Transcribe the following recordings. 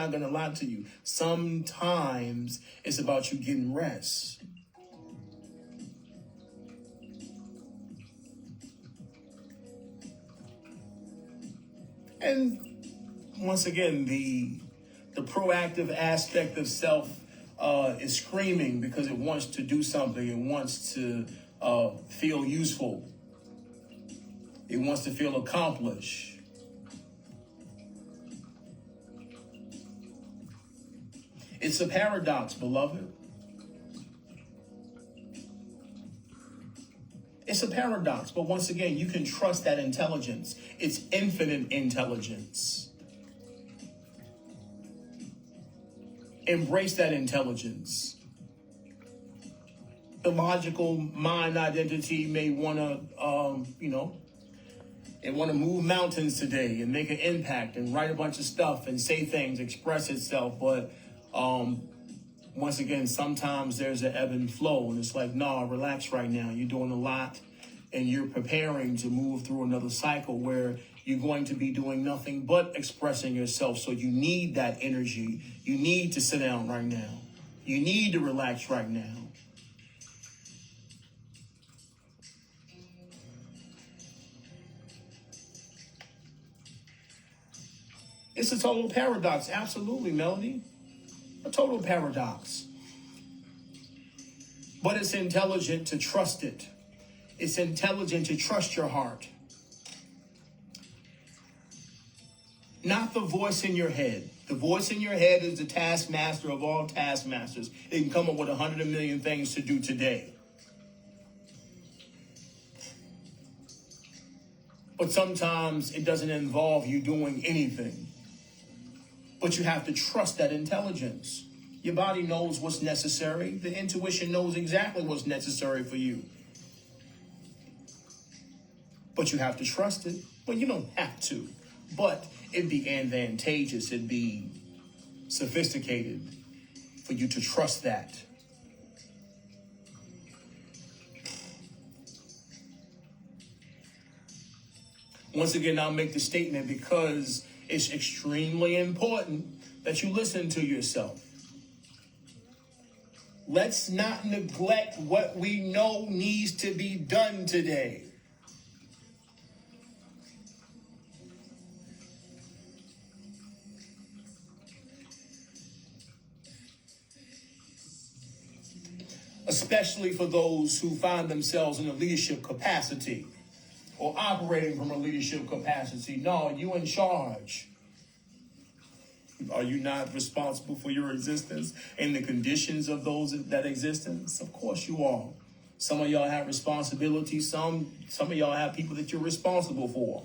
not going to lie to you. Sometimes it's about you getting rest. And once again, the proactive aspect of self is screaming because it wants to do something. It wants to feel useful. It wants to feel accomplished. It's a paradox, beloved. It's a paradox, but once again, you can trust that intelligence. It's infinite intelligence. Embrace that intelligence. The logical mind identity may want to, it want to move mountains today and make an impact and write a bunch of stuff and say things, express itself. But once again, sometimes there's an ebb and flow, and it's like, nah, relax right now. You're doing a lot, and you're preparing to move through another cycle where you're going to be doing nothing but expressing yourself. So you need that energy. You need to sit down right now. You need to relax right now. It's a total paradox. Absolutely, Melody. A total paradox. But it's intelligent to trust it. It's intelligent to trust your heart. Not the voice in your head. The voice in your head is the taskmaster of all taskmasters. It can come up with 100 million things to do today. But sometimes it doesn't involve you doing anything. But you have to trust that intelligence. Your body knows what's necessary. The intuition knows exactly what's necessary for you. But you have to trust it. Well, you don't have to. But it'd be advantageous. It'd be sophisticated for you to trust that. Once again, I'll make the statement because it's extremely important that you listen to yourself. Let's not neglect what we know needs to be done today. Especially for those who find themselves in a leadership capacity or operating from a leadership capacity. No, you in charge. Are you not responsible for your existence and the conditions of that existence? Of course you are. Some of y'all have responsibilities. Some of y'all have people that you're responsible for.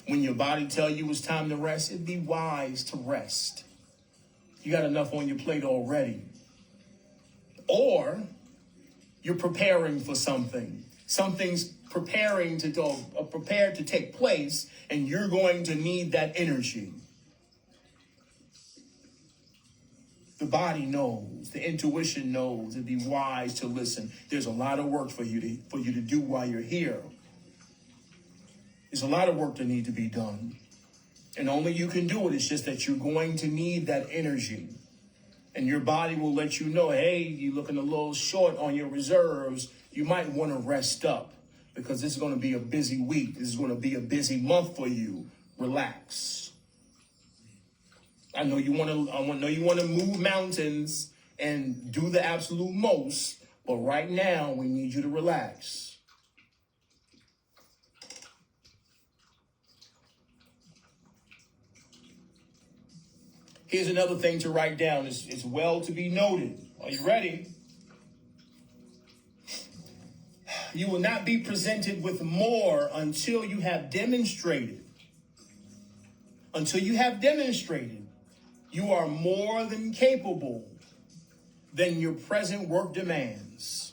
When your body tell you it's time to rest, it'd be wise to rest. You got enough on your plate already. Or you're preparing for something. Something's prepared to take place, and you're going to need that energy. The body knows, the intuition knows. It'd be wise to listen. There's a lot of work for you to do while you're here. There's a lot of work that needs to be done. And only you can do it. It's just that you're going to need that energy. And your body will let you know, hey, you're looking a little short on your reserves. You might want to rest up because this is going to be a busy week. This is going to be a busy month for you. Relax. I know you want to move mountains and do the absolute most, but right now we need you to relax. Here's another thing to write down. It's well to be noted. Are you ready? You will not be presented with more until you have demonstrated. Until you have demonstrated you are more than capable than your present work demands.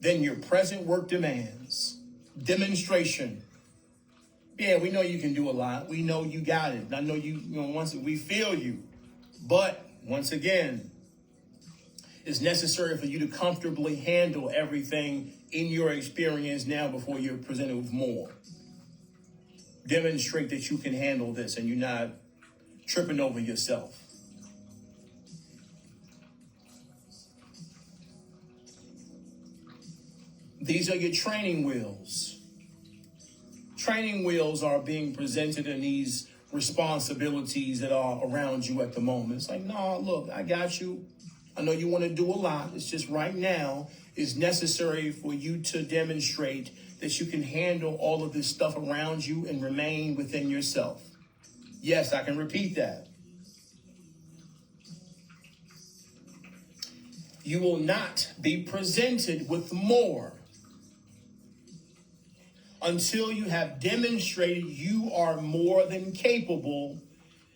Than your present work demands. Demonstration. Yeah, we know you can do a lot. We know you got it. I know once we feel you. But once again, it's necessary for you to comfortably handle everything in your experience now before you're presented with more. demonstrate that you can handle this and you're not tripping over yourself. These are your training wheels. Training wheels are being presented in these responsibilities that are around you at the moment. It's like, no, look, I got you. I know you want to do a lot. It's just right now it's necessary for you to demonstrate that you can handle all of this stuff around you and remain within yourself. Yes, I can repeat that. You will not be presented with more until you have demonstrated you are more than capable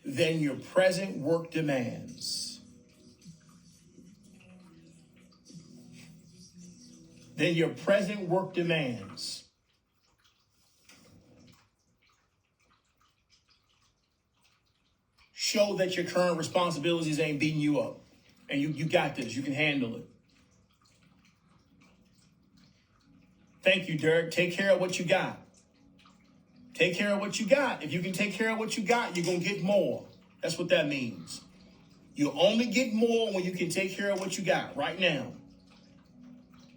than your present work demands. Than your present work demands. Show that your current responsibilities ain't beating you up. And you got this. You can handle it. Thank you, Derek. Take care of what you got. Take care of what you got. If you can take care of what you got, you're going to get more. That's what that means. You'll only get more when you can take care of what you got right now.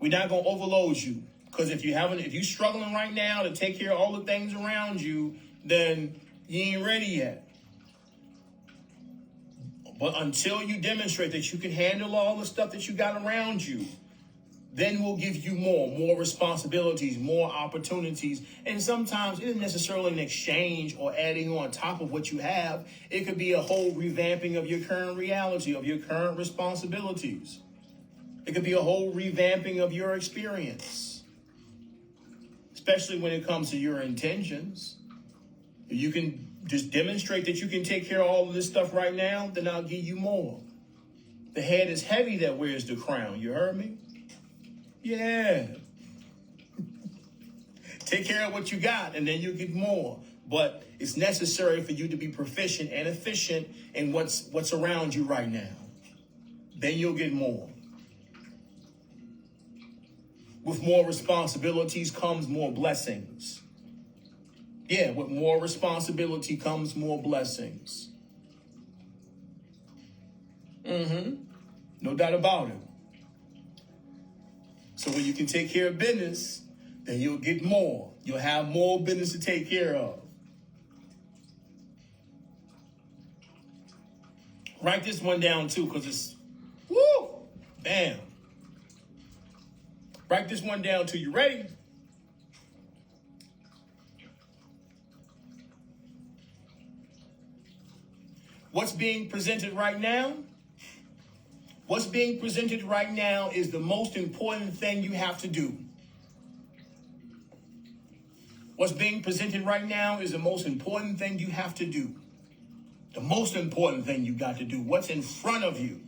We're not going to overload you. Because if you're struggling right now to take care of all the things around you, then you ain't ready yet. But until you demonstrate that you can handle all the stuff that you got around you, then we'll give you more responsibilities, more opportunities. And sometimes it isn't necessarily an exchange or adding on top of what you have. It could be a whole revamping of your current reality, of your current responsibilities. It could be a whole revamping of your experience, especially when it comes to your intentions. If you can just demonstrate that you can take care of all of this stuff right now, then I'll give you more. The head is heavy that wears the crown. You heard me? Yeah. Take care of what you got, and then you'll get more. But it's necessary for you to be proficient and efficient in what's around you right now. Then you'll get more. With more responsibilities comes more blessings. Yeah, with more responsibility comes more blessings. No doubt about it. So when you can take care of business, then you'll get more. You'll have more business to take care of. Write this one down too, because it's, woo, bam. Write this one down too. You ready? What's being presented right now? What's being presented right now is the most important thing you have to do. What's being presented right now is the most important thing you have to do. The most important thing you got to do. What's in front of you.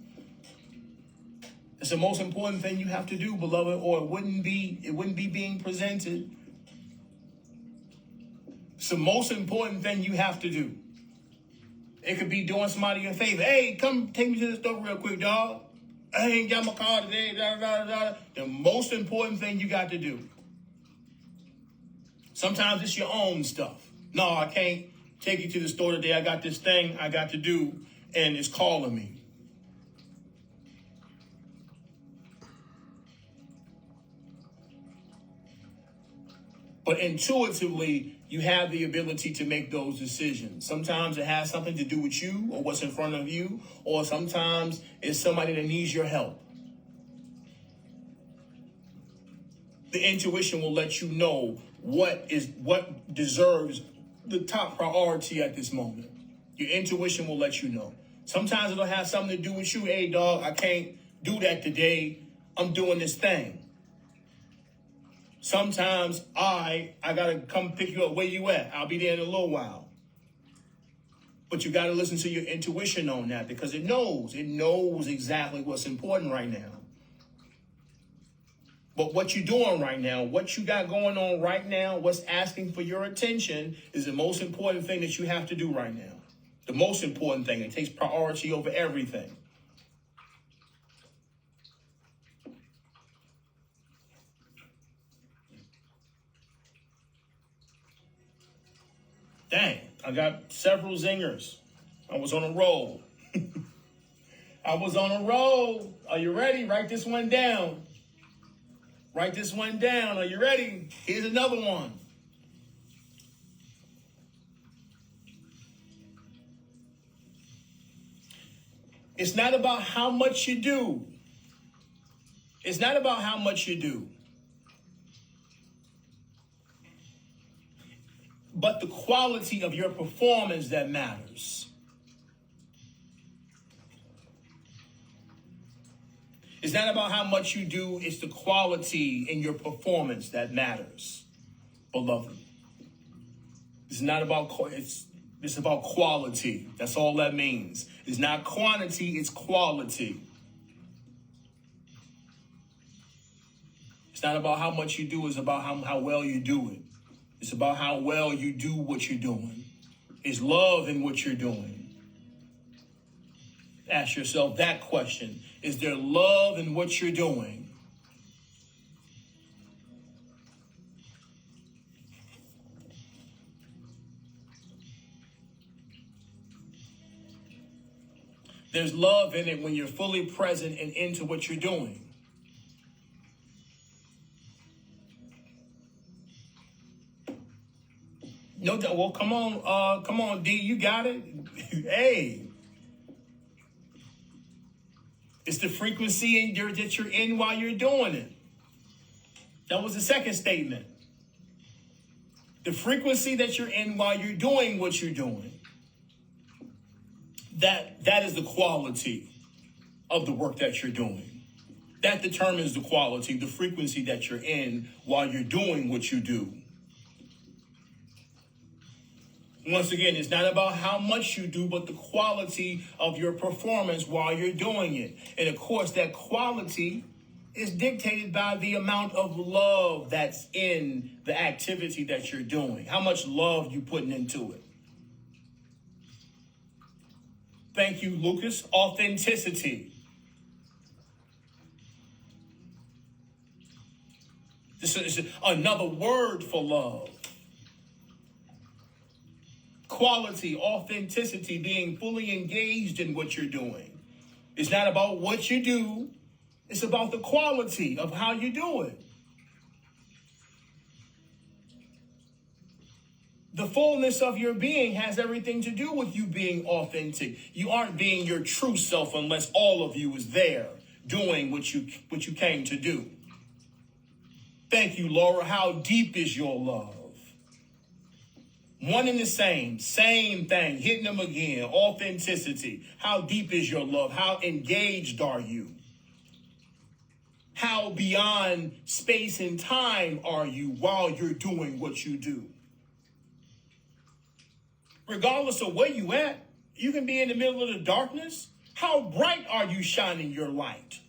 It's the most important thing you have to do, beloved, or it wouldn't be being presented. It's the most important thing you have to do. It could be doing somebody a favor. Hey, come take me to the store real quick, dog. I ain't got my car today. The most important thing you got to do. Sometimes it's your own stuff. No, I can't take you to the store today. I got this thing I got to do, and it's calling me. But intuitively, you have the ability to make those decisions. Sometimes it has something to do with you or what's in front of you, or sometimes it's somebody that needs your help. The intuition will let you know what deserves the top priority at this moment. Your intuition will let you know. Sometimes it'll have something to do with you. Hey, dog, I can't do that today. I'm doing this thing. Sometimes I got to come pick you up. Where you at? I'll be there in a little while. But you got to listen to your intuition on that, because it knows exactly what's important right now. But what you're doing right now, what you got going on right now, what's asking for your attention is the most important thing that you have to do right now. The most important thing. It takes priority over everything. Dang, I got several zingers. I was on a roll. I was on a roll. Are you ready? Write this one down. Write this one down. Are you ready? Here's another one. It's not about how much you do. It's not about how much you do, but the quality of your performance that matters. It's not about how much you do, it's the quality in your performance that matters, beloved. It's not about, it's about quality. That's all that means. It's not quantity, it's quality. It's not about how much you do, it's about how well you do it. It's about how well you do what you're doing. It's love in what you're doing. Ask yourself that question. Is there love in what you're doing? There's love in it when you're fully present and into what you're doing. No doubt. Well, come on, D, you got it. Hey, it's the frequency that you're in while you're doing it. That was the second statement. The frequency that you're in while you're doing what you're doing. That is the quality of the work that you're doing. That determines the quality, the frequency that you're in while you're doing what you do. Once again, it's not about how much you do, but the quality of your performance while you're doing it. And of course, that quality is dictated by the amount of love that's in the activity that you're doing. How much love you putting into it. Thank you, Lucas. Authenticity. This is another word for love. Quality, authenticity, being fully engaged in what you're doing. It's not about what you do. It's about the quality of how you do it. The fullness of your being has everything to do with you being authentic. You aren't being your true self unless all of you is there doing what you came to do. Thank you, Laura. How deep is your love? One and the same thing, hitting them again, authenticity. How deep is your love? How engaged are you? How beyond space and time are you while you're doing what you do? Regardless of where you at, you can be in the middle of the darkness. How bright are you shining your light?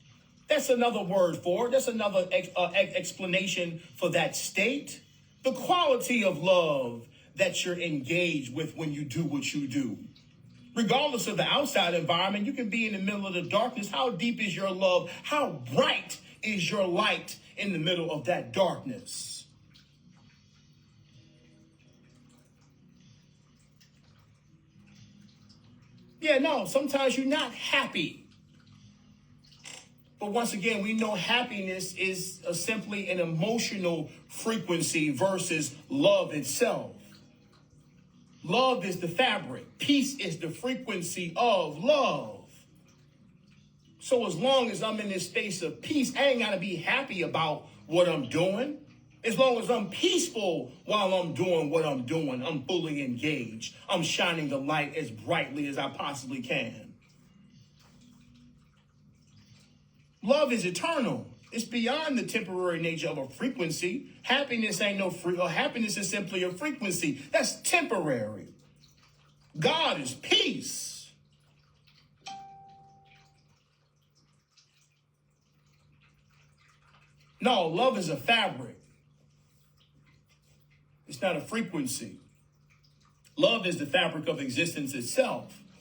That's another word for it. That's another explanation for that state. The quality of love that you're engaged with when you do what you do. Regardless of the outside environment, you can be in the middle of the darkness. How deep is your love? How bright is your light in the middle of that darkness? Yeah, no, sometimes you're not happy. But once again, we know happiness is simply an emotional frequency versus love itself. Love is the fabric. Peace is the frequency of love. So as long as I'm in this space of peace, I ain't got to be happy about what I'm doing. As long as I'm peaceful while I'm doing what I'm doing, I'm fully engaged. I'm shining the light as brightly as I possibly can. Love is eternal. It's beyond the temporary nature of a frequency. Happiness ain't no happiness is simply a frequency. That's temporary. God is peace. No, love is a fabric. It's not a frequency. Love is the fabric of existence itself.